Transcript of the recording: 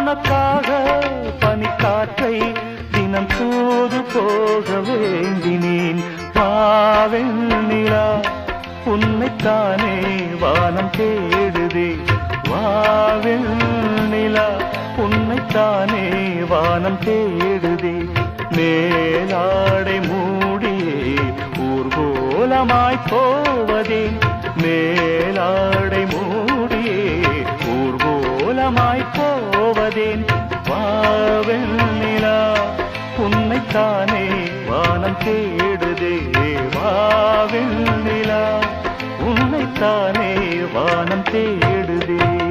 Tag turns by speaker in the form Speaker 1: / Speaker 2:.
Speaker 1: உனக்காக பனிக்காற்றை தினம் தூது போக வேண்டினேன். வாவெண்ணிலா உன்னைத்தானே வானம் தேடுதே. வாவெண்ணிலா உன்னைத்தானே வானம் தேடுதே. மேலாடை மூடியே ஊர்கோலமாய் போவதே. மேலாடை மூடியே ஊர்கோலமாய் போவதேன். வாவெண்ணிலா உன்னைத்தானே வானம் தேடுதே. வாவெண்ணிலா உன்னைத்தானே வானம் தேடுதே.